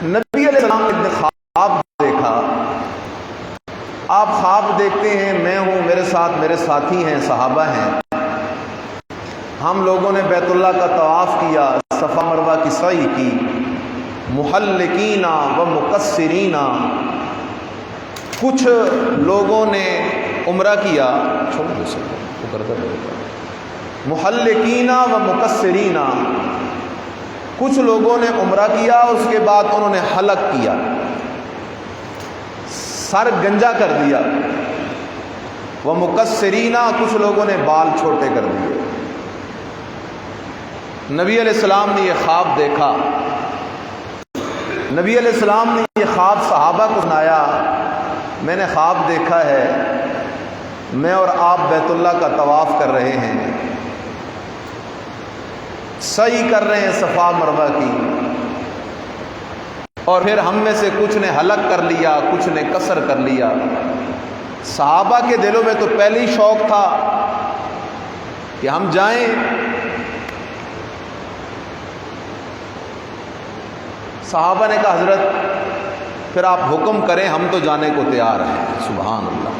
نبی علیہ السلام نے خواب دیکھا. آپ خواب دیکھتے ہیں میں ہوں، میرے ساتھ میرے ساتھی ہیں، صحابہ ہیں. ہم لوگوں نے بیت اللہ کا طواف کیا، صفا مروہ کی سعی کی، محلقین و مقصرین. کچھ لوگوں نے عمرہ کیا، چھوڑ دو سکتے محلقین و مقصرین. کچھ لوگوں نے عمرہ کیا، اس کے بعد انہوں نے حلق کیا، سر گنجا کر دیا. وہ مقصرین، کچھ لوگوں نے بال چھوٹے کر دیے. نبی علیہ السلام نے یہ خواب دیکھا. نبی علیہ السلام نے یہ خواب صحابہ کو سنایا. میں نے خواب دیکھا ہے، میں اور آپ بیت اللہ کا طواف کر رہے ہیں، سعی کر رہے ہیں صفا مروہ کی، اور پھر ہم میں سے کچھ نے حلق کر لیا، کچھ نے قصر کر لیا. صحابہ کے دلوں میں تو پہلے ہی شوق تھا کہ ہم جائیں. صحابہ نے کہا حضرت پھر آپ حکم کریں، ہم تو جانے کو تیار ہیں. سبحان اللہ.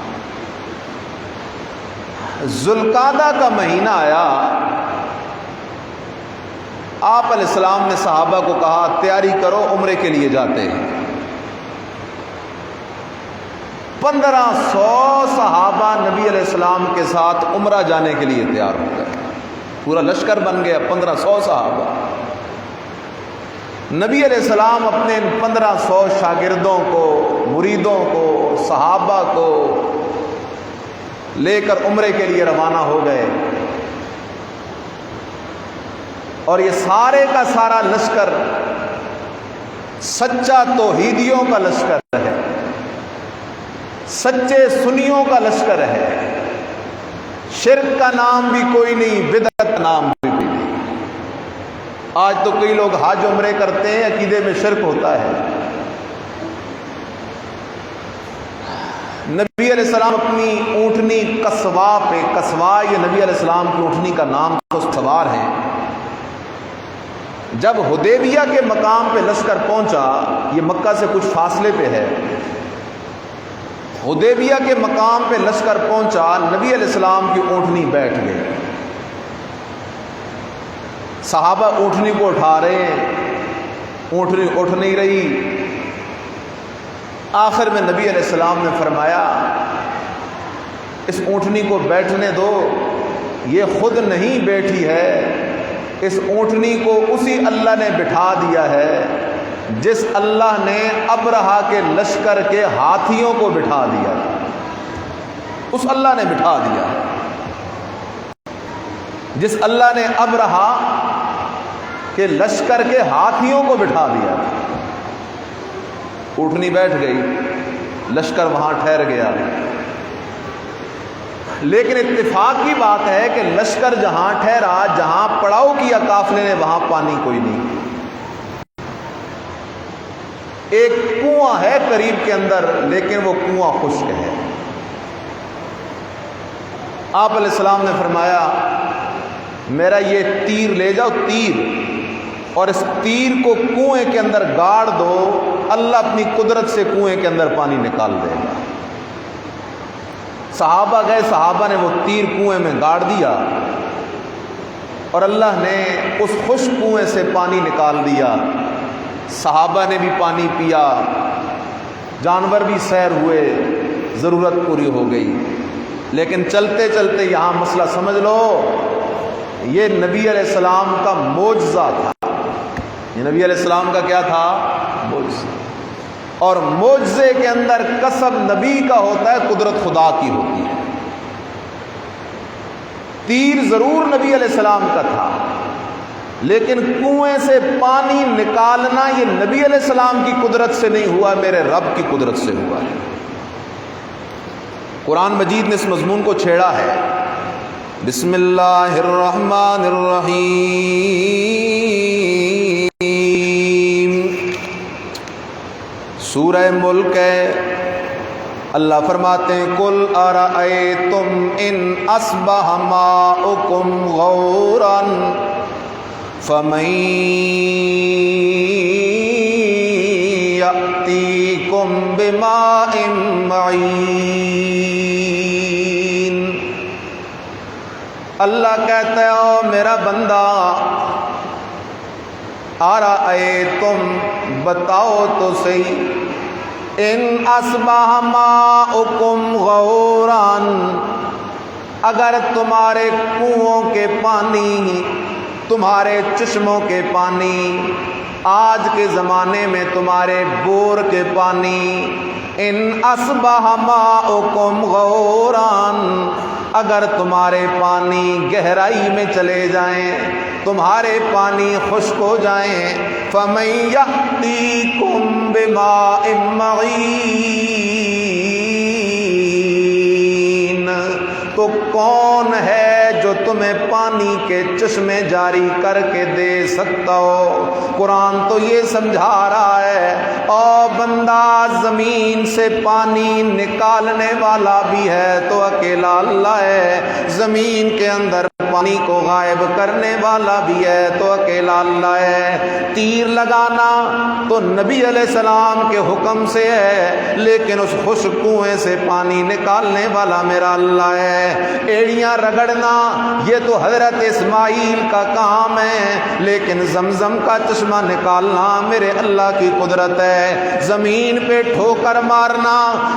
ذوالقعدہ کا مہینہ آیا. آپ علیہ السلام نے صحابہ کو کہا تیاری کرو، عمرے کے لیے جاتے ہیں. 1500 صحابہ نبی علیہ السلام کے ساتھ عمرہ جانے کے لیے تیار ہو گئے. پورا لشکر بن گیا، 1500 صحابہ. نبی علیہ السلام اپنے 1500 شاگردوں کو، مریدوں کو، صحابہ کو لے کر عمرے کے لیے روانہ ہو گئے. اور یہ سارے کا سارا لشکر سچا توحیدیوں کا لشکر ہے، سچے سنیوں کا لشکر ہے. شرک کا نام بھی کوئی نہیں، بدعت کا نام بھی نہیں. آج تو کئی لوگ حج عمرے کرتے ہیں، عقیدے میں شرک ہوتا ہے. نبی علیہ السلام اپنی اونٹنی قصوا پہ، قصوا یہ نبی علیہ السلام کی اونٹنی کا نام، تو سوار ہیں. جب حدیبیہ کے مقام پہ لشکر پہنچا، یہ مکہ سے کچھ فاصلے پہ ہے، حدیبیہ کے مقام پہ لشکر پہنچا، نبی علیہ السلام کی اونٹنی بیٹھ گئی. صحابہ اونٹنی کو اٹھا رہے ہیں، اونٹنی اٹھ نہیں رہی. آخر میں نبی علیہ السلام نے فرمایا اس اونٹنی کو بیٹھنے دو، یہ خود نہیں بیٹھی ہے، اس اونٹنی کو اسی اللہ نے بٹھا دیا ہے جس اللہ نے ابرہہ کے لشکر کے ہاتھیوں کو بٹھا دیا. اس اللہ نے بٹھا دیا جس اللہ نے ابرہہ کے لشکر کے ہاتھیوں کو بٹھا دیا. اونٹنی بیٹھ گئی، لشکر وہاں ٹھہر گیا. لیکن اتفاق کی بات ہے کہ لشکر جہاں ٹھہرا، جہاں پڑاؤ کیا قافلے نے، وہاں پانی کوئی نہیں. ایک کنواں ہے قریب کے اندر، لیکن وہ کنواں خشک ہے. آپ علیہ السلام نے فرمایا میرا یہ تیر لے جاؤ، تیر، اور اس تیر کو کنویں کے اندر گاڑ دو، اللہ اپنی قدرت سے کنویں کے اندر پانی نکال دے گا. صحابہ گئے، صحابہ نے وہ تیر کنویں میں گاڑ دیا، اور اللہ نے اس خشک کنویں سے پانی نکال دیا. صحابہ نے بھی پانی پیا، جانور بھی سیر ہوئے، ضرورت پوری ہو گئی. لیکن چلتے چلتے یہاں مسئلہ سمجھ لو، یہ نبی علیہ السلام کا معجزہ تھا. یہ نبی علیہ السلام کا کیا تھا؟ معجزہ. اور معجزے کے اندر کسب نبی کا ہوتا ہے، قدرت خدا کی ہوتی ہے. تیر ضرور نبی علیہ السلام کا تھا، لیکن کنویں سے پانی نکالنا یہ نبی علیہ السلام کی قدرت سے نہیں ہوا، میرے رب کی قدرت سے ہوا ہے. قرآن مجید نے اس مضمون کو چھیڑا ہے. بسم اللہ الرحمن الرحیم. سورہ ملک ہے. اللہ فرماتے ہیں قل ارأیتم ان اصبح ماؤکم غورا فمن بماء معین۔ اللہ کہتا ہے او میرا بندہ، ارأیتم بتاؤ تو صحیح، ان اصبح ماؤکم غوران، اگر تمہارے کنووں کے پانی، تمہارے چشموں کے پانی، آج کے زمانے میں تمہارے بور کے پانی، ان اصبح ماؤکم غوران، اگر تمہارے پانی گہرائی میں چلے جائیں، تمہارے پانی خشک ہو جائیں، فَمَن يَأْتِيكُم بِمَاءٍ مَّعِينٍ، تو کون ہے جو تمہیں پانی کے چشمے جاری کر کے دے سکتا ہو؟ قرآن تو یہ سمجھا رہا ہے او بندہ، زمین سے پانی نکالنے والا بھی ہے تو اکیلا اللہ ہے، زمین کے اندر پانی کو غائب کرنے والا بھی ہے تو اکیلا اللہ ہے۔ تیر لگانا تو نبی علیہ السلام کے حکم سے ہے، لیکن اس خشک کنویں سے پانی نکالنے والا میرا اللہ ہے۔ ایڑیاں رگڑنا یہ تو حضرت اسماعیل کا کام ہے، لیکن زمزم کا چشمہ نکالنا میرے اللہ کی قدرت ہے۔ زمین پہ ٹھوکر مارنا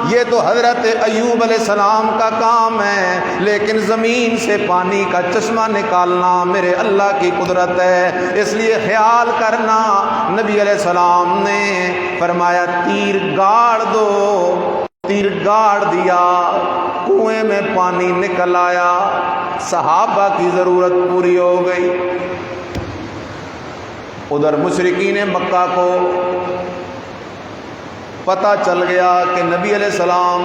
یہ تو حضرت ایوب علیہ السلام کا کام ہے، لیکن زمین سے پانی کا چشمہ نکالنا میرے اللہ کی قدرت ہے۔ اس لیے خیال کرنا، نبی علیہ السلام نے فرمایا تیر گاڑ دو، تیر گاڑ دیا، کنویں میں پانی نکل آیا، صحابہ کی ضرورت پوری ہو گئی۔ ادھر مشرکین مکہ کو پتہ چل گیا کہ نبی علیہ السلام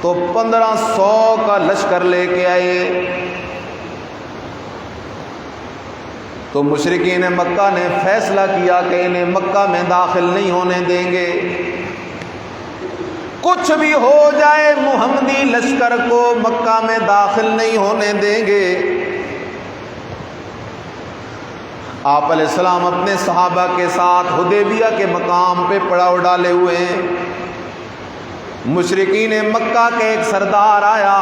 تو 1500 کا لشکر لے کے آئے، تو مشرکین مکہ نے فیصلہ کیا کہ انہیں مکہ میں داخل نہیں ہونے دیں گے، کچھ بھی ہو جائے محمدی لشکر کو مکہ میں داخل نہیں ہونے دیں گے۔ آپ علیہ السلام اپنے صحابہ کے ساتھ حدیبیہ کے مقام پہ پڑاؤ ڈالے ہوئے ہیں۔ مشرکین مکہ کے ایک سردار آیا،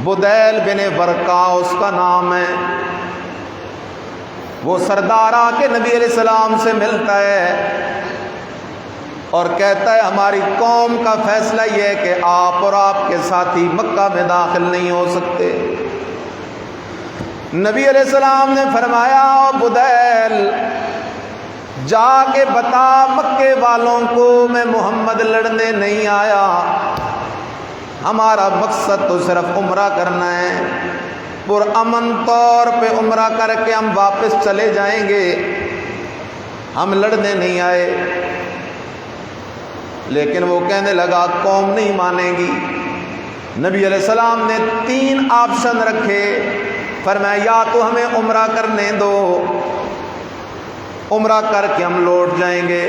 بدیل بن ورقا اس کا نام ہے، وہ سردار آ کے نبی علیہ السلام سے ملتا ہے اور کہتا ہے ہماری قوم کا فیصلہ یہ ہے کہ آپ اور آپ کے ساتھی مکہ میں داخل نہیں ہو سکتے۔ نبی علیہ السلام نے فرمایا او بدیل، جا کے بتا مکے والوں کو میں محمد لڑنے نہیں آیا، ہمارا مقصد تو صرف عمرہ کرنا ہے، پرامن طور پہ عمرہ کر کے ہم واپس چلے جائیں گے، ہم لڑنے نہیں آئے۔ لیکن وہ کہنے لگا قوم نہیں مانے گی۔ نبی علیہ السلام نے 3 آپشن رکھے، فرمایا یا تو ہمیں عمرہ کرنے دو، عمرہ کر کے ہم لوٹ جائیں گے،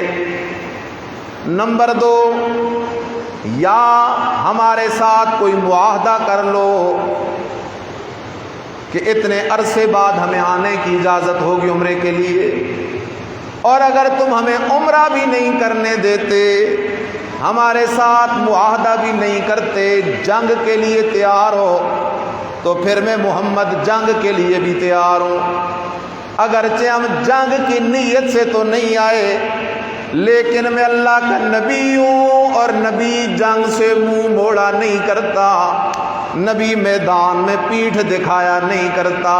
نمبر 2 یا ہمارے ساتھ کوئی معاہدہ کر لو کہ اتنے عرصے بعد ہمیں آنے کی اجازت ہوگی عمرے کے لیے، اور اگر تم ہمیں عمرہ بھی نہیں کرنے دیتے، ہمارے ساتھ معاہدہ بھی نہیں کرتے، جنگ کے لیے تیار ہو، تو پھر میں محمد جنگ کے لیے بھی تیار ہوں۔ اگرچہ ہم جنگ کی نیت سے تو نہیں آئے، لیکن میں اللہ کا نبی ہوں اور نبی جنگ سے منہ موڑا نہیں کرتا، نبی میدان میں پیٹھ دکھایا نہیں کرتا۔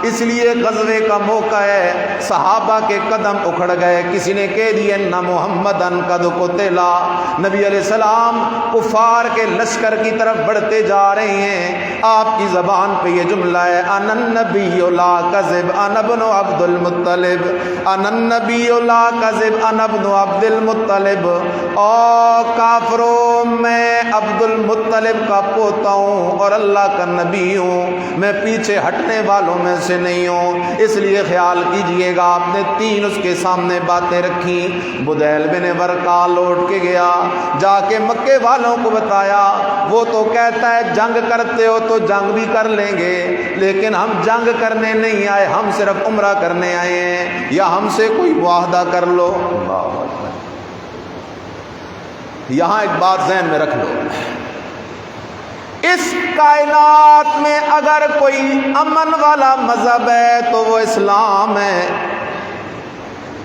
اس لیے غزوے کا موقع ہے، صحابہ کے قدم اکھڑ گئے، کسی نے کہہ دیا نہ محمدن قد قتلا، نبی علیہ السلام کفار کے لشکر کی طرف بڑھتے جا رہے ہیں، آپ کی زبان پہ یہ جملہ ہے انا النبی لا کذب انا ابن عبد المطلب، انا النبی لا کذب انا ابن عبد المطلب، او کافروں میں عبد المطلب کا پوتا ہوں اور اللہ کا نبی ہوں، میں پیچھے ہٹنے والوں میں سے نہیں ہوں۔ اس لیے خیال کیجئے گا، آپ نے 3 اس کے سامنے باتیں رکھی۔ بدیل بن ورقا لوٹ کے گیا، جا کے مکے والوں کو بتایا، وہ تو کہتا ہے جنگ کرتے ہو تو جنگ بھی کر لیں گے، لیکن ہم جنگ کرنے نہیں آئے، ہم صرف عمرہ کرنے آئے ہیں، یا ہم سے کوئی معاہدہ کر لو۔ یہاں ایک بات ذہن میں رکھ لو، اس کائنات میں اگر کوئی امن والا مذہب ہے تو وہ اسلام ہے،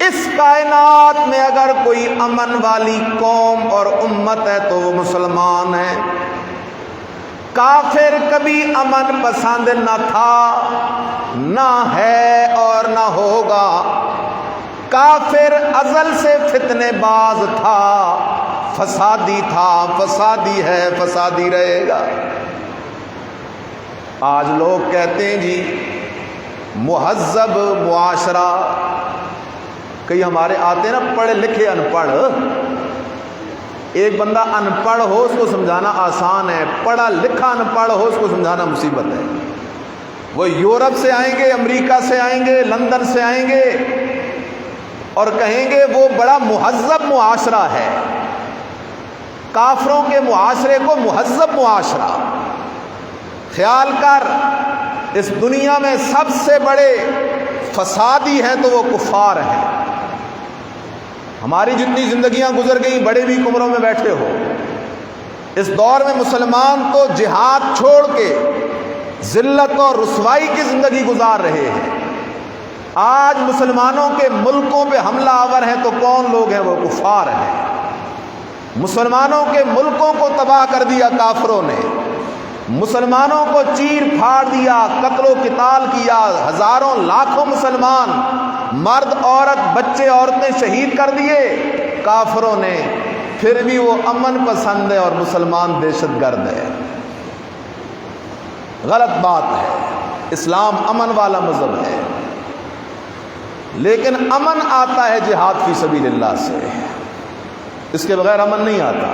اس کائنات میں اگر کوئی امن والی قوم اور امت ہے تو وہ مسلمان ہے۔ کافر کبھی امن پسند نہ تھا، نہ ہے اور نہ ہوگا۔ کافر ازل سے فتنے باز تھا، فسادی تھا، فسادی ہے، فسادی رہے گا۔ آج لوگ کہتے ہیں جی مہذب معاشرہ، کئی ہمارے آتے ہیں نا پڑھے لکھے ان پڑھ، ایک بندہ ان پڑھ ہو اس کو سمجھانا آسان ہے، پڑھا لکھا ان پڑھ ہو اس کو سمجھانا مصیبت ہے۔ وہ یورپ سے آئیں گے، امریکہ سے آئیں گے، لندن سے آئیں گے اور کہیں گے وہ بڑا مہذب معاشرہ ہے، کافروں کے معاشرے کو مہذب معاشرہ۔ خیال کر، اس دنیا میں سب سے بڑے فسادی ہیں تو وہ کفار ہیں۔ ہماری جتنی زندگیاں گزر گئیں، بڑے بھی کمروں میں بیٹھے ہو، اس دور میں مسلمان تو جہاد چھوڑ کے ذلت اور رسوائی کی زندگی گزار رہے ہیں۔ آج مسلمانوں کے ملکوں پہ حملہ آور ہیں تو کون لوگ ہیں؟ وہ کفار ہیں۔ مسلمانوں کے ملکوں کو تباہ کر دیا کافروں نے، مسلمانوں کو چیر پھاڑ دیا، قتل و قتال کیا، ہزاروں لاکھوں مسلمان مرد عورت بچے عورتیں شہید کر دیے کافروں نے، پھر بھی وہ امن پسند ہے اور مسلمان دہشت گرد ہے۔ غلط بات ہے۔ اسلام امن والا مذہب ہے، لیکن امن آتا ہے جہاد فی سبیل اللہ سے، اس کے بغیر امن نہیں آتا۔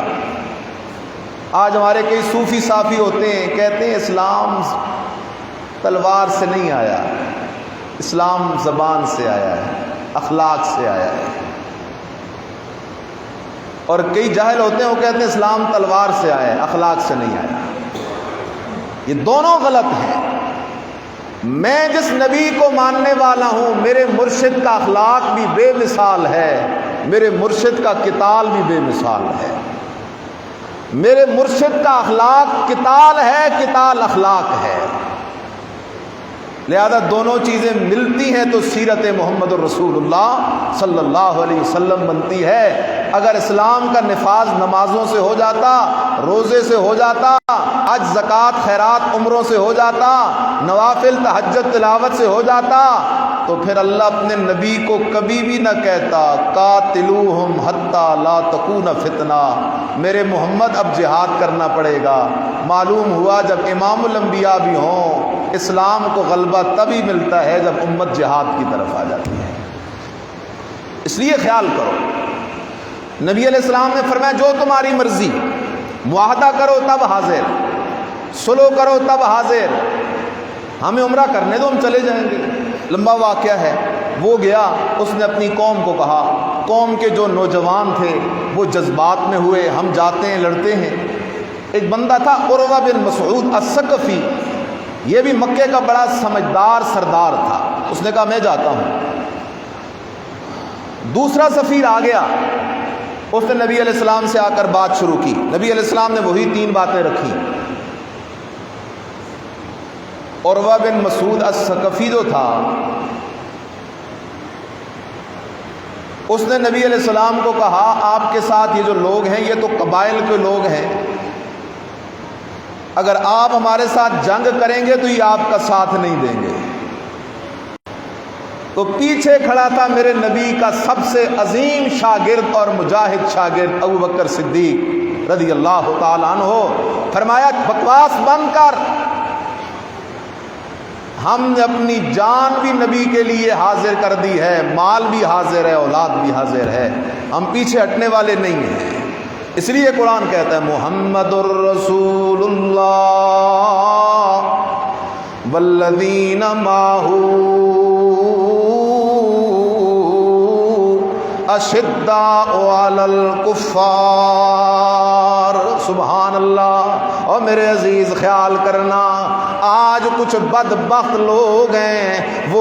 آج ہمارے کئی صوفی صافی ہوتے ہیں، کہتے ہیں اسلام تلوار سے نہیں آیا، اسلام زبان سے آیا ہے، اخلاق سے آیا ہے۔ اور کئی جاہل ہوتے ہیں، وہ کہتے ہیں اسلام تلوار سے آیا ہے، اخلاق سے نہیں آیا۔ یہ دونوں غلط ہیں۔ میں جس نبی کو ماننے والا ہوں، میرے مرشد کا اخلاق بھی بے مثال ہے، میرے مرشد کا قتال بھی بے مثال ہے۔ میرے مرشد کا اخلاق قتال ہے، قتال اخلاق ہے، لہذا دونوں چیزیں ملتی ہیں تو سیرت محمد الرسول اللہ صلی اللہ علیہ وسلم بنتی ہے۔ اگر اسلام کا نفاذ نمازوں سے ہو جاتا، روزے سے ہو جاتا، حج زکوٰۃ خیرات عمروں سے ہو جاتا، نوافل تہجد تلاوت سے ہو جاتا، تو پھر اللہ اپنے نبی کو کبھی بھی نہ کہتا قاتلوہم حتی لا تکون فتنہ، میرے محمد اب جہاد کرنا پڑے گا۔ معلوم ہوا جب امام الانبیاء بھی ہوں، اسلام کو غلبہ تبھی ملتا ہے جب امت جہاد کی طرف آ جاتی ہے۔ اس لیے خیال کرو، نبی علیہ السلام نے فرمایا جو تمہاری مرضی، معاہدہ کرو تب حاضر، سلو کرو تب حاضر، ہمیں عمرہ کرنے دو، ہم چلے جائیں گے۔ لمبا واقعہ ہے، وہ گیا، اس نے اپنی قوم کو کہا، قوم کے جو نوجوان تھے وہ جذبات میں ہوئے، ہم جاتے ہیں لڑتے ہیں۔ ایک بندہ تھا عروہ بن مسعود الثقفی، یہ بھی مکے کا بڑا سمجھدار سردار تھا، اس نے کہا میں جاتا ہوں۔ دوسرا سفیر آ گیا، اس نے نبی علیہ السلام سے آ کر بات شروع کی، نبی علیہ السلام نے وہی 3 باتیں رکھی۔ عروہ بن مسعود الثقفی جو تھا، اس نے نبی علیہ السلام کو کہا آپ کے ساتھ یہ جو لوگ ہیں یہ تو قبائل کے لوگ ہیں، اگر آپ ہمارے ساتھ جنگ کریں گے تو یہ آپ کا ساتھ نہیں دیں گے۔ تو پیچھے کھڑا تھا میرے نبی کا سب سے عظیم شاگرد اور مجاہد شاگرد ابو بکر صدیق رضی اللہ تعالیٰ عنہ، فرمایا بکواس بند کر، ہم نے اپنی جان بھی نبی کے لیے حاضر کر دی ہے، مال بھی حاضر ہے، اولاد بھی حاضر ہے، ہم پیچھے ہٹنے والے نہیں ہیں۔ اس لیے قرآن کہتا ہے محمد الرسول اللہ والذین معہ اشداء علی الکفار۔ سبحان اللہ۔ اور میرے عزیز خیال کرنا، آج کچھ بدبخت لوگ ہیں وہ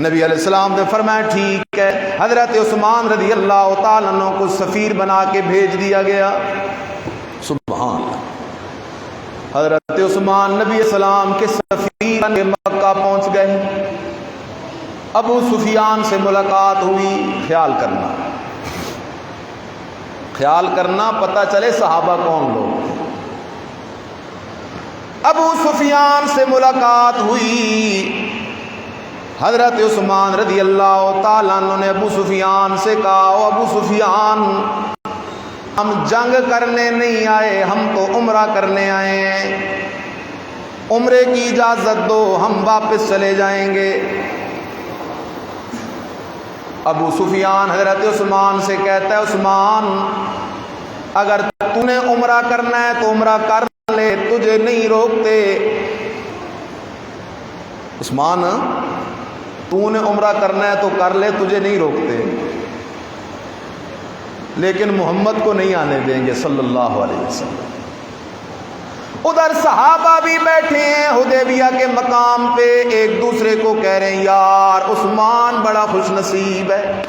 نبی علیہ السلام نے فرمایا ٹھیک ہے۔ حضرت عثمان رضی اللہ تعالیٰ عنہ کو سفیر بنا کے بھیج دیا گیا۔ سبحان اللہ۔ حضرت عثمان نبی السلام کے سفیر بن کے مکہ پہنچ گئے۔ ابو سفیان سے ملاقات ہوئی۔ خیال کرنا پتہ چلے صحابہ کون لوگ۔ ابو سفیان سے ملاقات ہوئی۔ حضرت عثمان رضی اللہ تعالیٰ عنہ نے ابو سفیان سے کہا، ابو سفیان ہم جنگ کرنے نہیں آئے، ہم تو عمرہ کرنے آئے ہیں، عمرے کی اجازت دو، ہم واپس چلے جائیں گے۔ ابو سفیان حضرت عثمان سے کہتا ہے، عثمان اگر تو نے عمرہ کرنا ہے تو عمرہ کر لے، تجھے نہیں روکتے۔ عثمان تو نے عمرہ کرنا ہے تو کر لے، تجھے نہیں روکتے، لیکن محمد کو نہیں آنے دیں گے صلی اللہ علیہ وسلم۔ ادھر صحابہ بھی بیٹھے ہیں حدیبیہ کے مقام پہ، ایک دوسرے کو کہہ رہے ہیں یار عثمان بڑا خوش نصیب ہے،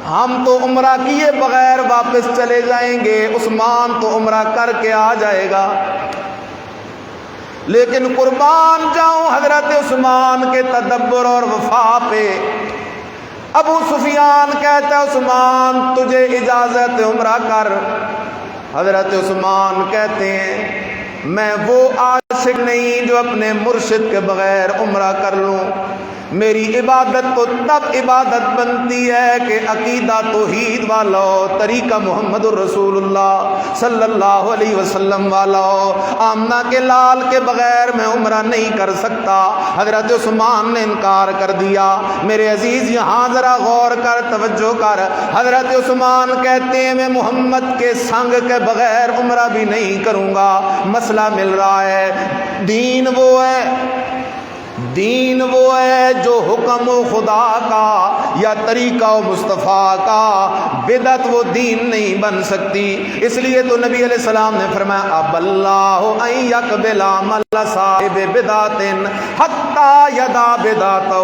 ہم تو عمرہ کیے بغیر واپس چلے جائیں گے، عثمان تو عمرہ کر کے آ جائے گا۔ لیکن قربان جاؤں حضرت عثمان کے تدبر اور وفا پہ۔ ابو سفیان کہتا ہے عثمان تجھے اجازت عمرہ کر۔ حضرت عثمان کہتے ہیں میں وہ عاشق نہیں جو اپنے مرشد کے بغیر عمرہ کر لوں، میری عبادت تو تب عبادت بنتی ہے کہ عقیدہ توحید والا ہو، طریقہ محمد الرسول اللہ صلی اللہ علیہ وسلم والا ہو، آمنہ کے لال کے بغیر میں عمرہ نہیں کر سکتا۔ حضرت عثمان نے انکار کر دیا۔ میرے عزیز یہاں ذرا غور کر، توجہ کر۔ حضرت عثمان کہتے ہیں میں محمد کے سنگ کے بغیر عمرہ بھی نہیں کروں گا۔ مسئلہ مل رہا ہے، دین وہ ہے جو حکم خدا کا یا طریقہ مصطفیٰ کا، بدعت وہ دین نہیں بن سکتی۔ اس لیے تو نبی علیہ السلام نے فرمایا اب اللہ ان یقبل عمل صاحب بدعت حتی یدع بدعتہ۔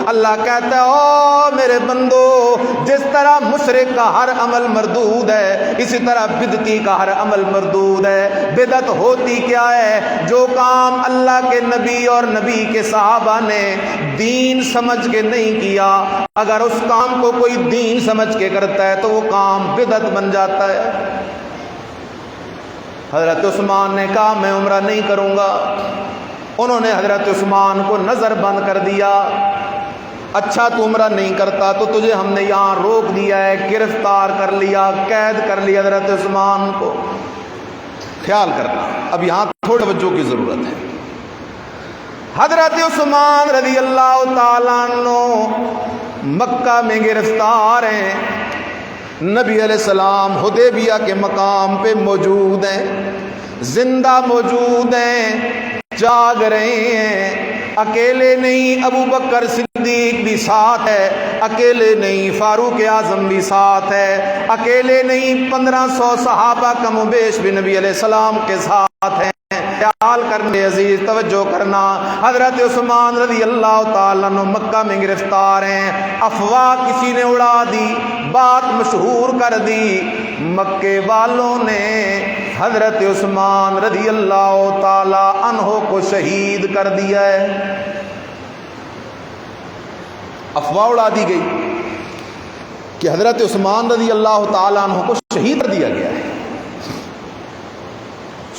اللہ کہتا ہے او میرے بندو، جس طرح مشرک کا ہر عمل مردود ہے، اسی طرح بدعتی کا ہر عمل مردود ہے۔ بدعت ہوتی کیا ہے؟ جو کام اللہ کے نبی اور نبی کے صحابہ نے دین سمجھ کے نہیں کیا، اگر اس کام کو کوئی دین سمجھ کے کرتا ہے تو وہ کام بدعت بن جاتا ہے۔ حضرت عثمان نے کہا میں عمرہ نہیں کروں گا۔ انہوں نے حضرت عثمان کو نظر بند کر دیا، اچھا تو عمرہ نہیں کرتا تو تجھے ہم نے یہاں روک دیا ہے، گرفتار کر لیا، قید کر لیا حضرت عثمان کو۔ خیال کرنا، اب یہاں تھوڑی توجہ کی ضرورت ہے۔ حضرت عثمان رضی اللہ تعالیٰ عنہ مکہ میں گرفتار ہیں، نبی علیہ السلام حدیبیہ کے مقام پہ موجود ہیں، زندہ موجود ہیں، جاگ رہے ہیں۔ اکیلے نہیں، ابو بکر صدیق بھی ساتھ ہے، اکیلے نہیں، فاروق اعظم بھی ساتھ ہے، اکیلے نہیں، 1500 صحابہ کم و بیش بھی نبی علیہ السلام کے ساتھ ہیں۔ خیال کرنے عزیز، توجہ کرنا، حضرت عثمان رضی اللہ تعالیٰ عنہ مکہ میں گرفتار ہیں۔ افواہ کسی نے اڑا دی، بات مشہور کر دی، مکے والوں نے حضرت عثمان رضی اللہ تعالیٰ عنہ کو شہید کر دیا ہے۔ افواہ اڑا دی گئی کہ حضرت عثمان رضی اللہ تعالیٰ عنہ کو شہید کر دیا گیا ہے۔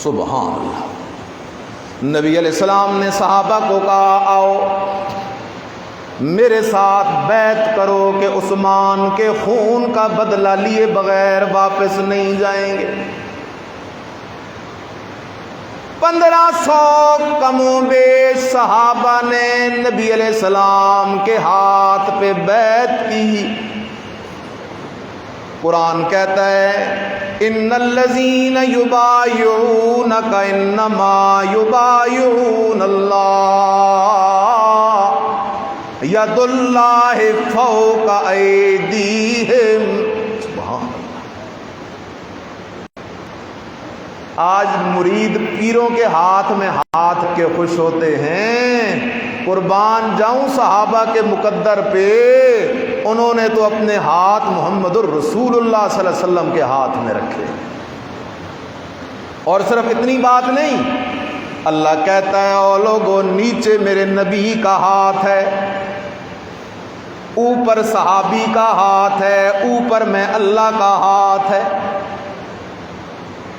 سبحان اللہ۔ نبی علیہ السلام نے صحابہ کو کہا آؤ میرے ساتھ بیعت کرو کہ عثمان کے خون کا بدلہ لیے بغیر واپس نہیں جائیں گے۔ 1500 کم و بیش صحابہ نے نبی علیہ السلام کے ہاتھ پہ بیعت کی۔ قرآن کہتا ہے ان الذین یبایعونک انما یبایعون اللہ ید اللہ فوق ایدیہم۔ سبحان اللہ۔ آج مرید پیروں کے ہاتھ میں ہاتھ کے خوش ہوتے ہیں۔ قربان جاؤں صحابہ کے مقدر پہ، انہوں نے تو اپنے ہاتھ محمد الرسول اللہ صلی اللہ علیہ وسلم کے ہاتھ میں رکھے۔ اور صرف اتنی بات نہیں، اللہ کہتا ہے او لوگوں نیچے میرے نبی کا ہاتھ ہے، اوپر صحابی کا ہاتھ ہے، اوپر میں اللہ کا ہاتھ ہے۔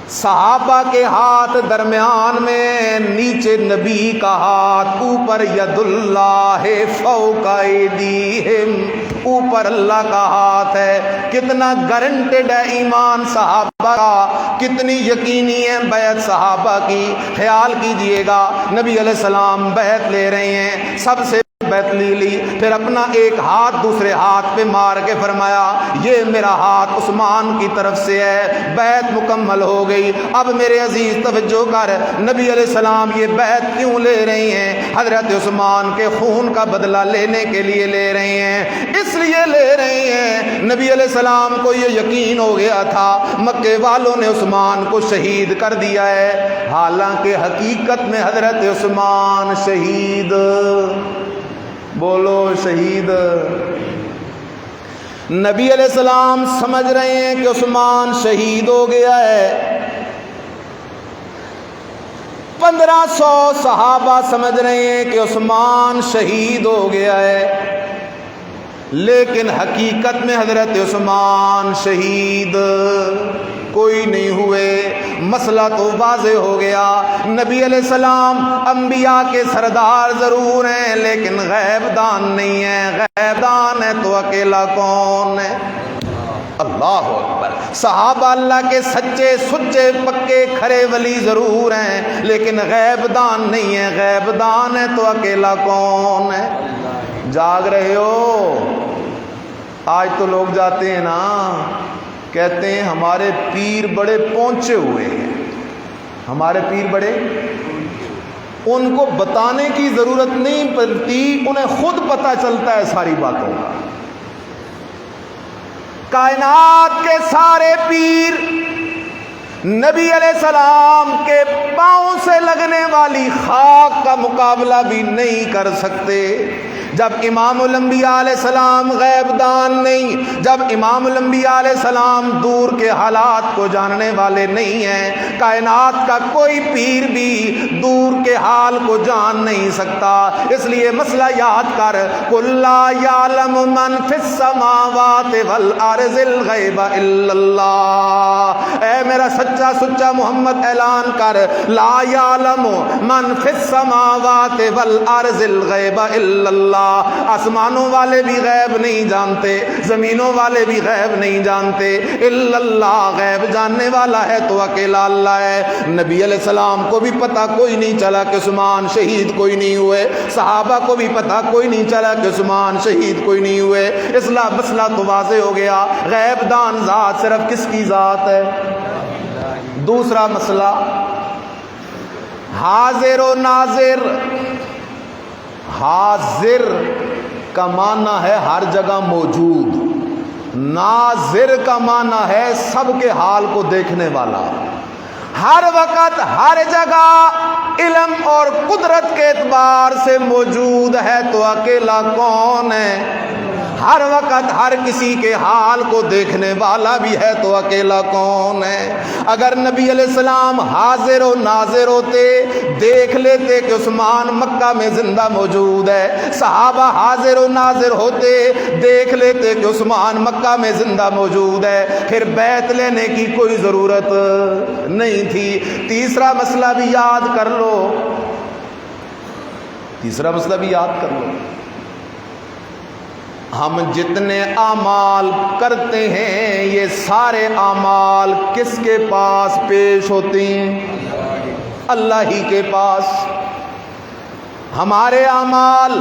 صحابہ کے ہاتھ درمیان میں، نیچے نبی کا ہاتھ، اوپر ید اللہ فوق ایدیہم، اوپر اللہ کا ہاتھ ہے۔ کتنا گارنٹیڈ ہے ایمان صحابہ کا، کتنی یقینی ہے بیعت صحابہ کی۔ خیال کیجئے گا نبی علیہ السلام بیعت لے رہے ہیں، سب سے بیعت لی، پھر اپنا ایک ہاتھ دوسرے ہاتھ پہ مار کے فرمایا یہ میرا ہاتھ عثمان کی طرف سے ہے۔ بیعت مکمل ہو گئی۔ اب میرے عزیز توجہ کر، نبی علیہ السلام یہ بیعت کیوں لے رہے ہیں؟ حضرت عثمان کے خون کا بدلہ لینے کے لیے لے رہے ہیں، اس لیے لے رہے ہیں نبی علیہ السلام کو یہ یقین ہو گیا تھا مکے والوں نے عثمان کو شہید کر دیا ہے، حالانکہ حقیقت میں حضرت عثمان شہید، بولو شہید۔ نبی علیہ السلام سمجھ رہے ہیں کہ عثمان شہید ہو گیا ہے، 1500 صحابہ سمجھ رہے ہیں کہ عثمان شہید ہو گیا ہے، لیکن حقیقت میں حضرت عثمان شہید کوئی نہیں ہوئے۔ مسئلہ تو واضح ہو گیا، نبی علیہ السلام انبیاء کے سردار ضرور ہیں لیکن غیب دان نہیں ہے۔ غیب دان ہے تو اکیلا کون ہے؟ اللہ اکبر۔ صحابہ اللہ کے سچے سچے پکے کھرے ولی ضرور ہیں لیکن غیب دان نہیں ہے۔ غیب دان ہے تو اکیلا کون ہے؟ جاگ رہے ہو؟ آج تو لوگ جاتے ہیں نا، کہتے ہیں ہمارے پیر بڑے پہنچے ہوئے ہیں، ہمارے پیر بڑے، ان کو بتانے کی ضرورت نہیں پڑتی، انہیں خود پتہ چلتا ہے ساری باتوں کا۔ کائنات کے سارے پیر نبی علیہ السلام کے پاؤں سے لگنے والی خاک کا مقابلہ بھی نہیں کر سکتے۔ جب امام الانبیاء علیہ السلام غیب دان نہیں، جب امام الانبیاء علیہ السلام دور کے حالات کو جاننے والے نہیں ہیں، کائنات کا کوئی پیر بھی دور کے حال کو جان نہیں سکتا۔ اس لیے مسئلہ یاد کر، قُل لَّا يَعْلَمُ مَن فِي السَّمَاوَاتِ وَالْأَرْضِ الْغَيْبَ إِلَّا اللَّهُ۔ اے میرا سچا سچا محمد اعلان کر، لا يعلم من فی السماوات والارض الغیب الا اللہ۔ آسمانوں والے بھی غیب نہیں جانتے، زمینوں والے بھی غیب نہیں جانتے، الا اللہ، غیب جاننے والا ہے تو اکیلا اللہ ہے۔ نبی علیہ السلام کو بھی پتہ کوئی نہیں چلا کہ عثمان شہید کوئی نہیں ہوئے، صحابہ کو بھی پتہ کوئی نہیں چلا کہ عثمان شہید کوئی نہیں ہوئے۔ اصلاح مسئلہ تو واضح ہو گیا، غیب دان ذات صرف کس کی ذات ہے؟ دوسرا مسئلہ، حاضر و ناظر۔ حاضر کا معنی ہے ہر جگہ موجود، ناظر کا معنی ہے سب کے حال کو دیکھنے والا، ہر وقت ہر جگہ علم اور قدرت کے اعتبار سے موجود ہے تو اکیلا کون ہے؟ ہر وقت ہر کسی کے حال کو دیکھنے والا بھی ہے تو اکیلا کون ہے؟ اگر نبی علیہ السلام حاضر و ناظر ہوتے، دیکھ لیتے کہ عثمان مکہ میں زندہ موجود ہے، صحابہ حاضر و ناظر ہوتے، دیکھ لیتے کہ عثمان مکہ میں زندہ موجود ہے، پھر بیعت لینے کی کوئی ضرورت نہیں تھی۔ تیسرا مسئلہ بھی یاد کر لو، تیسرا مسئلہ بھی یاد کر لو، ہم جتنے اعمال کرتے ہیں یہ سارے اعمال کس کے پاس پیش ہوتے ہیں؟ اللہ ہی کے پاس۔ ہمارے اعمال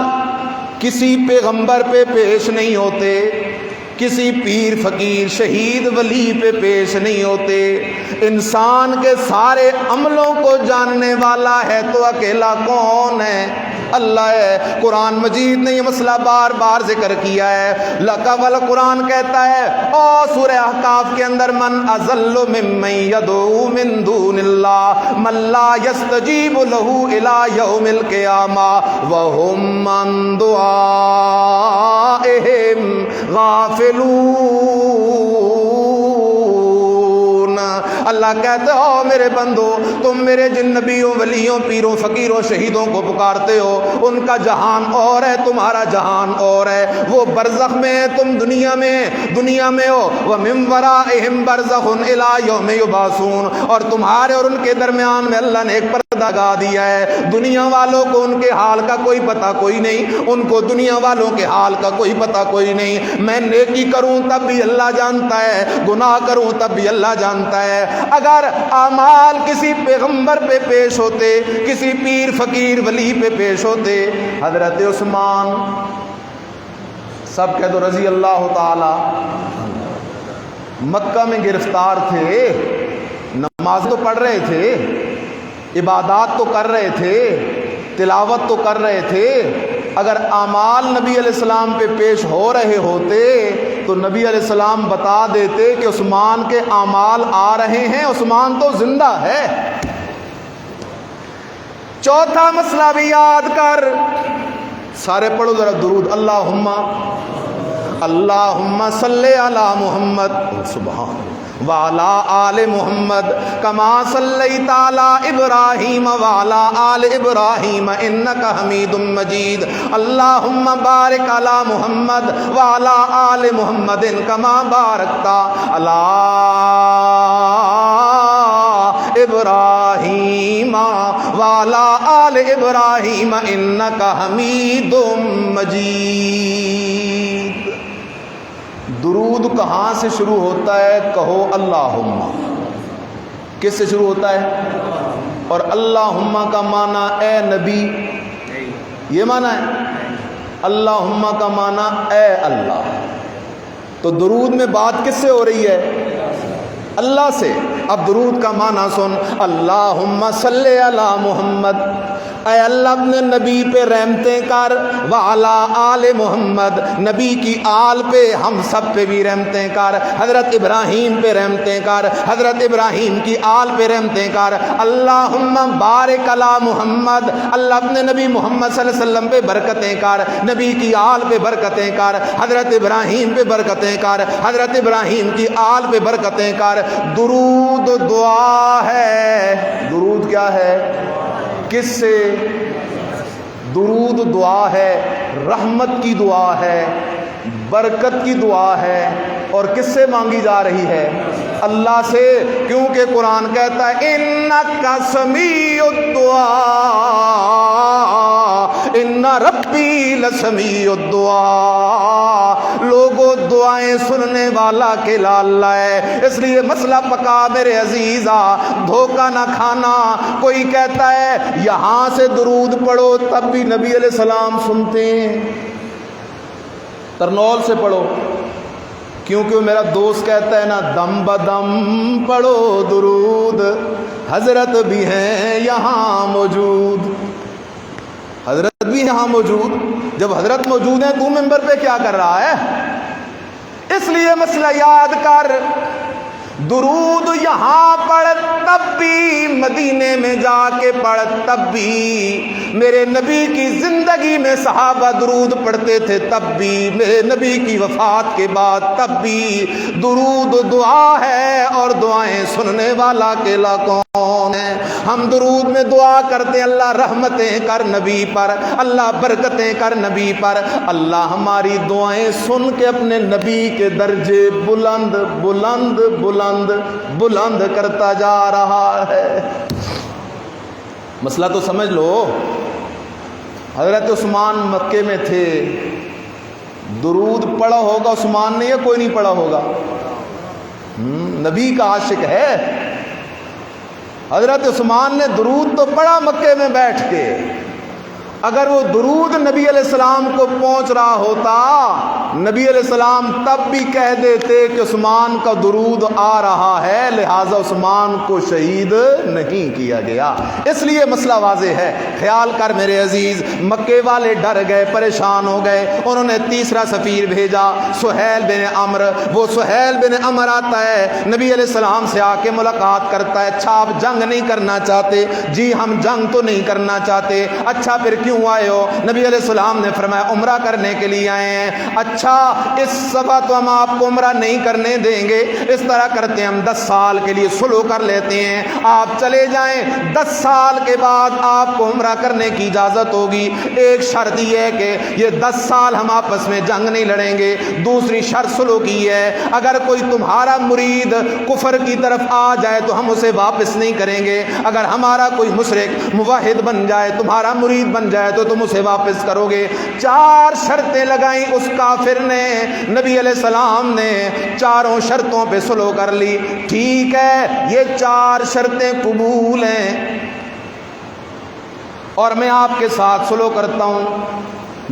کسی پیغمبر پہ پیش نہیں ہوتے، کسی پیر فقیر شہید ولی پہ پیش نہیں ہوتے، انسان کے سارے عملوں کو جاننے والا ہے تو اکیلا کون ہے؟ اللہ ہے۔ قرآن مجید نے یہ مسئلہ بار بار ذکر کیا ہے۔ لقبل قرآن کہتا ہے اور سورہ احقاف کے اندر من اضل ممن یدعو من دون اللہ من لا یستجیب له الی یوم القیامہ وهم عن دعائهم غافلون۔ اللہ کہتے ہو میرے بندو تم میرے جن نبیوں ولیوں پیروں فقیروں شہیدوں کو پکارتے ہو ان کا جہان اور ہے تمہارا جہان اور ہے۔ وہ برزخ میں ہے تم دنیا میں ہو۔ وَمِن وَرَائِهِمْ بَرْزَخٌ إِلَىٰ يَوْمِ يُبْعَثُونَ، اور تمہارے اور ان کے درمیان میں اللہ نے ایک پردہ لگا دیا ہے۔ دنیا والوں کو ان کے حال کا کوئی پتہ کوئی نہیں، ان کو دنیا والوں کے حال کا کوئی پتہ کوئی نہیں۔ میں نیکی کروں تب بھی اللہ جانتا ہے، گناہ کروں تب بھی اللہ جانتا ہے۔ اگر اعمال کسی پیغمبر پہ پیش ہوتے، کسی پیر فقیر ولی پہ پیش ہوتے، حضرت عثمان سب کہہ دو رضی اللہ تعالی، مکہ میں گرفتار تھے، نماز تو پڑھ رہے تھے، عبادات تو کر رہے تھے، تلاوت تو کر رہے تھے، اگر اعمال نبی علیہ السلام پہ پیش ہو رہے ہوتے تو نبی علیہ السلام بتا دیتے کہ عثمان کے اعمال آ رہے ہیں، عثمان تو زندہ ہے۔ چوتھا مسئلہ بھی یاد کر، سارے پڑھو ذرا درود، اللہم صلی علی محمد سبحان وعلی آل محمد کما صلیت علی ابراہیم وعلی آل ابراہیم انک حمید مجید، اللہم بارک علی محمد وعلی آل محمد کما بارکت علی ابراہیم وعلی آل ابراہیم انک حمید مجید۔ درود کہاں سے شروع ہوتا ہے؟ کہو اللہم۔ کس سے شروع ہوتا ہے؟ اور اللہم کا معنی اے نبی، یہ معنی ہے۔ اللہم کا معنی اے اللہ، تو درود میں بات کس سے ہو رہی ہے؟ اللہ سے۔ اب درود کا معنی سن، اللہم صلی علی محمد، اے اللہ اپنے نبی پہ رحمتیں کر، وعلی آل محمد، نبی کی آل پہ ہم سب پہ بھی رحمتیں کر، حضرت ابراہیم پہ رحمتیں کر، حضرت ابراہیم کی آل پہ رحمتیں کر، اللہم بارک علی محمد، اللہ اپنے نبی محمد صلی اللہ علیہ وسلم پہ برکتیں کر، نبی کی آل پہ برکتیں کر، حضرت ابراہیم پہ برکتیں کر، حضرت ابراہیم کی آل پہ برکتیں کر۔ درود دعا ہے۔ درود کیا ہے؟ کس سے؟ درود دعا ہے، رحمت کی دعا ہے، برکت کی دعا ہے، اور کس سے مانگی جا رہی ہے؟ اللہ سے، کیونکہ قرآن کہتا ہے انک سمیع الدعاء ان ربی لسمیع الدعاء۔ لوگوں دعائیں سننے والا کلا اللہ ہے۔ اس لیے مسئلہ پکا میرے عزیزا، دھوکہ نہ کھانا۔ کوئی کہتا ہے یہاں سے درود پڑھو تب بھی نبی علیہ السلام سنتے ہیں، ترنول سے پڑھو، کیونکہ میرا دوست کہتا ہے نا دم بدم پڑھو درود، حضرت بھی ہیں یہاں موجود۔ حضرت بھی یہاں موجود، جب حضرت موجود ہیں تو ممبر پہ کیا کر رہا ہے؟ اس لیے مسئلہ یاد کر، درود یہاں پڑھ تب بھی، مدینے میں جا کے پڑھ تب بھی، میرے نبی کی زندگی میں صحابہ درود پڑھتے تھے تب بھی، میرے نبی کی وفات کے بعد تب بھی۔ درود دعا ہے، اور دعائیں سننے والا اکیلا کون ہے؟ ہم درود میں دعا کرتے ہیں اللہ رحمتیں کر نبی پر، اللہ برکتیں کر نبی پر۔ اللہ ہماری دعائیں سن کے اپنے نبی کے درجے بلند بلند بلند بلند کرتا جا رہا ہے۔ مسئلہ تو سمجھ لو، حضرت عثمان مکے میں تھے، درود پڑھا ہوگا عثمان نے یا کوئی نہیں پڑھا ہوگا؟ نبی کا عاشق ہے، حضرت عثمان نے درود تو پڑھا مکے میں بیٹھ کے، اگر وہ درود نبی علیہ السلام کو پہنچ رہا ہوتا، نبی علیہ السلام تب بھی کہہ دیتے کہ عثمان کا درود آ رہا ہے، لہذا عثمان کو شہید نہیں کیا گیا۔ اس لیے مسئلہ واضح ہے۔ خیال کر میرے عزیز، مکے والے ڈر گئے، پریشان ہو گئے، انہوں نے تیسرا سفیر بھیجا، سہیل بن عمر۔ وہ سہیل بن عمر آتا ہے، نبی علیہ السلام سے آ کے ملاقات کرتا ہے۔ اچھا آپ جنگ نہیں کرنا چاہتے؟ جی ہم جنگ تو نہیں کرنا چاہتے۔ اچھا پھر کیوں آئے ہو؟ نبی علیہ السلام نے فرمایا عمرہ کرنے کے لیے آئے ہیں۔ اچھا اس دفعہ تو ہم آپ کو عمرہ نہیں کرنے دیں گے، اس طرح کرتے ہیں ہم 10 سال کے لیے صلح کر لیتے ہیں، آپ چلے جائیں، 10 سال کے بعد آپ کو عمرہ کرنے کی اجازت ہوگی۔ ایک شرط یہ ہے کہ یہ 10 سال ہم آپس میں جنگ نہیں لڑیں گے۔ دوسری شرط صلح کی ہے، اگر کوئی تمہارا مرید کفر کی طرف آ جائے تو ہم اسے واپس نہیں کریں گے، اگر ہمارا کوئی مشرک موحد بن جائے، تمہارا مرید بن جائے تو تم اسے واپس کرو گے۔ 4 شرطیں لگائیں اس کافر نے، نبی علیہ السلام نے 4 شرطوں پہ صلح کر لی۔ ٹھیک ہے، یہ 4 شرطیں قبول ہیں اور میں آپ کے ساتھ صلح کرتا ہوں،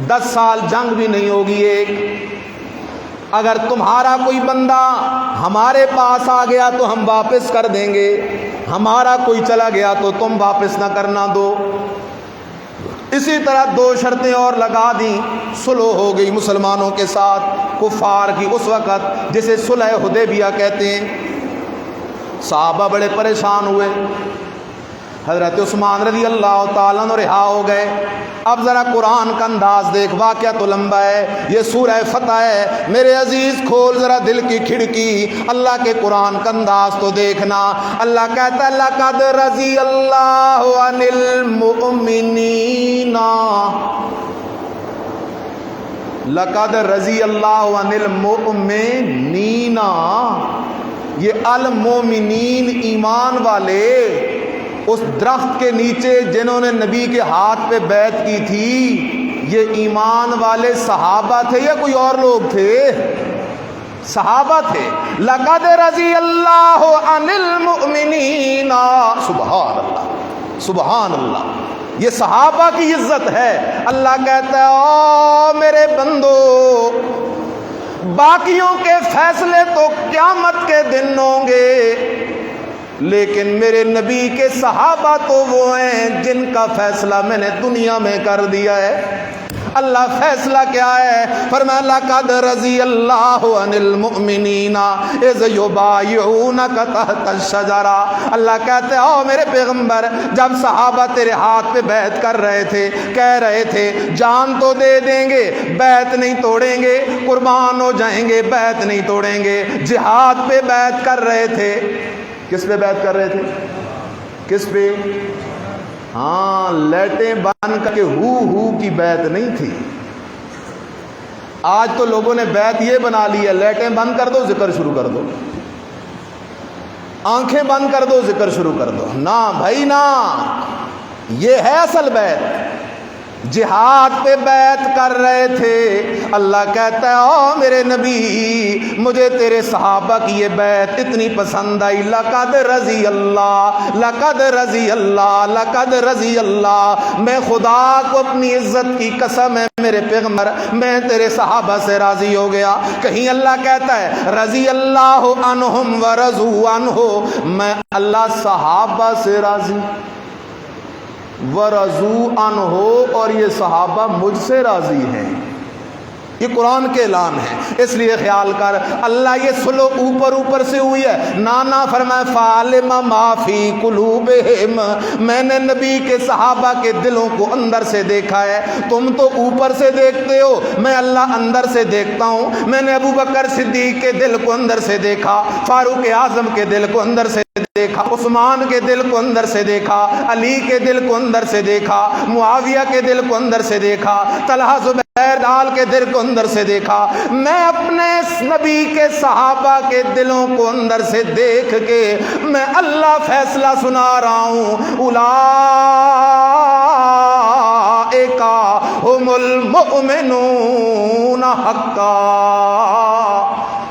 10 سال جنگ بھی نہیں ہوگی۔ ایک، اگر تمہارا کوئی بندہ ہمارے پاس آ گیا تو ہم واپس کر دیں گے، ہمارا کوئی چلا گیا تو تم واپس نہ کرنا دو۔ اسی طرح 2 شرطیں اور لگا دیں، صلح ہو گئی مسلمانوں کے ساتھ کفار کی اس وقت، جسے صلح حدیبیہ کہتے ہیں۔ صحابہ بڑے پریشان ہوئے، حضرت عثمان رضی اللہ تعالیٰ عنہ رہا ہو گئے۔ اب ذرا قرآن کا انداز دیکھ، واقعہ تو لمبا ہے، یہ سورہ فتح ہے میرے عزیز، کھول ذرا دل کی کھڑکی، اللہ کے قرآن کا انداز تو دیکھنا۔ اللہ کہتا ہے لَقَدْ رَضِيَ اللَّهُ عَنِ الْمُؤْمِنِينَ، لَقَدْ رَضِيَ اللَّهُ عَنِ الْمُؤْمِنِينَ، یہ المومنین ایمان والے، اس درخت کے نیچے جنہوں نے نبی کے ہاتھ پہ بیعت کی تھی، یہ ایمان والے صحابہ تھے یا کوئی اور لوگ تھے؟ صحابہ تھے۔ لَقَدْ رَضِيَ اللَّهُ عَنِ الْمُؤْمِنِينَ، سبحان اللہ سبحان اللہ، یہ صحابہ کی عزت ہے۔ اللہ کہتا ہے او میرے بندو، باقیوں کے فیصلے تو قیامت کے دن ہوں گے، لیکن میرے نبی کے صحابہ تو وہ ہیں جن کا فیصلہ میں نے دنیا میں کر دیا ہے۔ اللہ فیصلہ کیا ہے؟ فرمایا لَقَدْ رَضِيَ اللَّهُ عَنِ الْمُؤْمِنِينَ إِذْ يُبَايِعُونَكَ تَحْتَ الشَّجَرَةِ، اللہ کہتے ہیں او میرے پیغمبر، جب صحابہ تیرے ہاتھ پہ بیعت کر رہے تھے، کہہ رہے تھے جان تو دے دیں گے، بیعت نہیں توڑیں گے، قربان ہو جائیں گے، بیعت نہیں توڑیں گے، جہاد پہ بیعت کر رہے تھے۔ کس پہ بیعت کر رہے تھے؟ کس پہ؟ ہاں، لیٹیں بن کر کے ہو کی بیعت نہیں تھی۔ آج تو لوگوں نے بیعت یہ بنا لی ہے، لیٹیں بند کر دو ذکر شروع کر دو، آنکھیں بند کر دو ذکر شروع کر دو۔ نہ بھائی نہ، یہ ہے اصل بیعت۔ جہاد پہ بیعت کر رہے تھے، اللہ کہتا ہے او میرے نبی، مجھے تیرے صحابہ کی یہ بیعت اتنی پسند آئی، لَقَدْ رَضِيَ اللَّهُ لَقَدْ رَضِيَ اللَّهُ لَقَدْ رَضِيَ اللَّهُ، میں خدا کو اپنی عزت کی قسم ہے میرے پیغمبر، میں تیرے صحابہ سے راضی ہو گیا۔ کہیں اللہ کہتا ہے رضی اللہ عنہم ورضوا عنہ، میں اللہ صحابہ سے راضی، وَرَضُوا عَنْهُ، اور یہ صحابہ مجھ سے راضی ہیں۔ یہ قرآن کے اعلان ہے، اس لیے خیال کر، اللہ یہ صلح اوپر سے ہوئی ہے، نانا فرمائے فَعَلِمَ مَا فِي قُلُوبِهِمْ، میں نے نبی کے صحابہ کے دلوں کو اندر سے دیکھا ہے۔ تم تو اوپر سے دیکھتے ہو، میں اللہ اندر سے دیکھتا ہوں۔ میں نے ابو بکر صدیق کے دل کو اندر سے دیکھا، فاروق اعظم کے دل کو اندر سے دیکھا، عثمان کے دل کو اندر سے دیکھا، علی کے دل کو اندر سے دیکھا، معاویہ کے دل کو اندر سے دیکھا، طلحہ زبیر ڈال کے دل کو اندر سے دیکھا۔ میں اپنے نبی کے صحابہ کے دلوں کو اندر سے دیکھ کے میں اللہ فیصلہ سنا رہا ہوں، اولئک ھم المؤمنون حقا،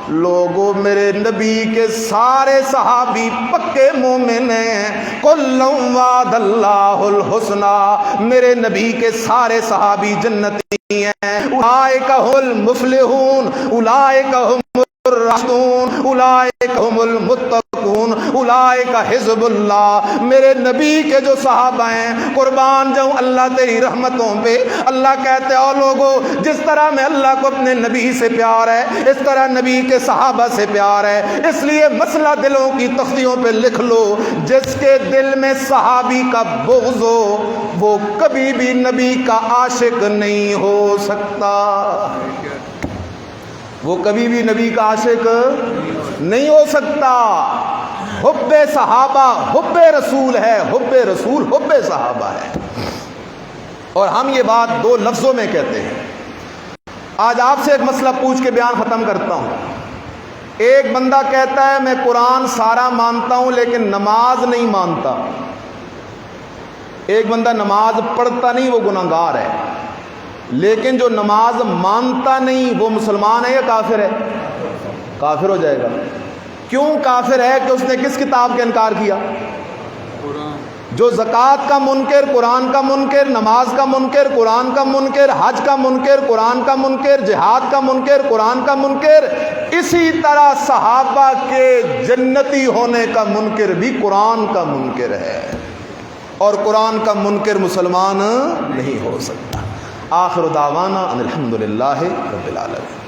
لوگوں میرے نبی کے سارے صحابی پکے مومن ہیں. کلم وعد اللہ الحسنی، میرے نبی کے سارے صحابی جنتی ہیں. اولئک هم المفلحون، اولئک هم الراشدون، اولئک هم المتقون، اولئک حزب اللہ. میرے نبی کے جو صحابہ ہیں، قربان جاؤں اللہ تیری رحمتوں پہ. اللہ کہتے ہیں او لوگو، جس طرح میں اللہ کو اپنے نبی سے پیار ہے، اس طرح نبی کے صحابہ سے پیار ہے. اس لیے مسئلہ دلوں کی تختیوں پہ لکھ لو، جس کے دل میں صحابی کا بغض ہو وہ کبھی بھی نبی کا عاشق نہیں ہو سکتا. وہ کبھی بھی نبی کا عاشق نہیں ہو سکتا. حب صحابہ حب رسول ہے، حب رسول حب صحابہ ہے. اور ہم یہ بات دو لفظوں میں کہتے ہیں. آج آپ سے ایک مسئلہ پوچھ کے بیان ختم کرتا ہوں. ایک بندہ کہتا ہے میں قرآن سارا مانتا ہوں لیکن نماز نہیں مانتا. ایک بندہ نماز پڑھتا نہیں، وہ گناہگار ہے. لیکن جو نماز مانتا نہیں وہ مسلمان ہے یا کافر ہے؟ کافر ہو جائے گا. کیوں کافر ہے؟ کہ اس نے کس کتاب کا انکار کیا؟ جو زکوٰۃ کا منکر، قرآن کا منکر، نماز کا منکر، قرآن کا منکر، حج کا منکر، قرآن کا منکر، جہاد کا منکر، قرآن کا منکر، اسی طرح صحابہ کے جنتی ہونے کا منکر بھی قرآن کا منکر ہے. اور قرآن کا منکر مسلمان نہیں ہو سکتا. آخر دعوانا ان الحمد للہ رب العالمین.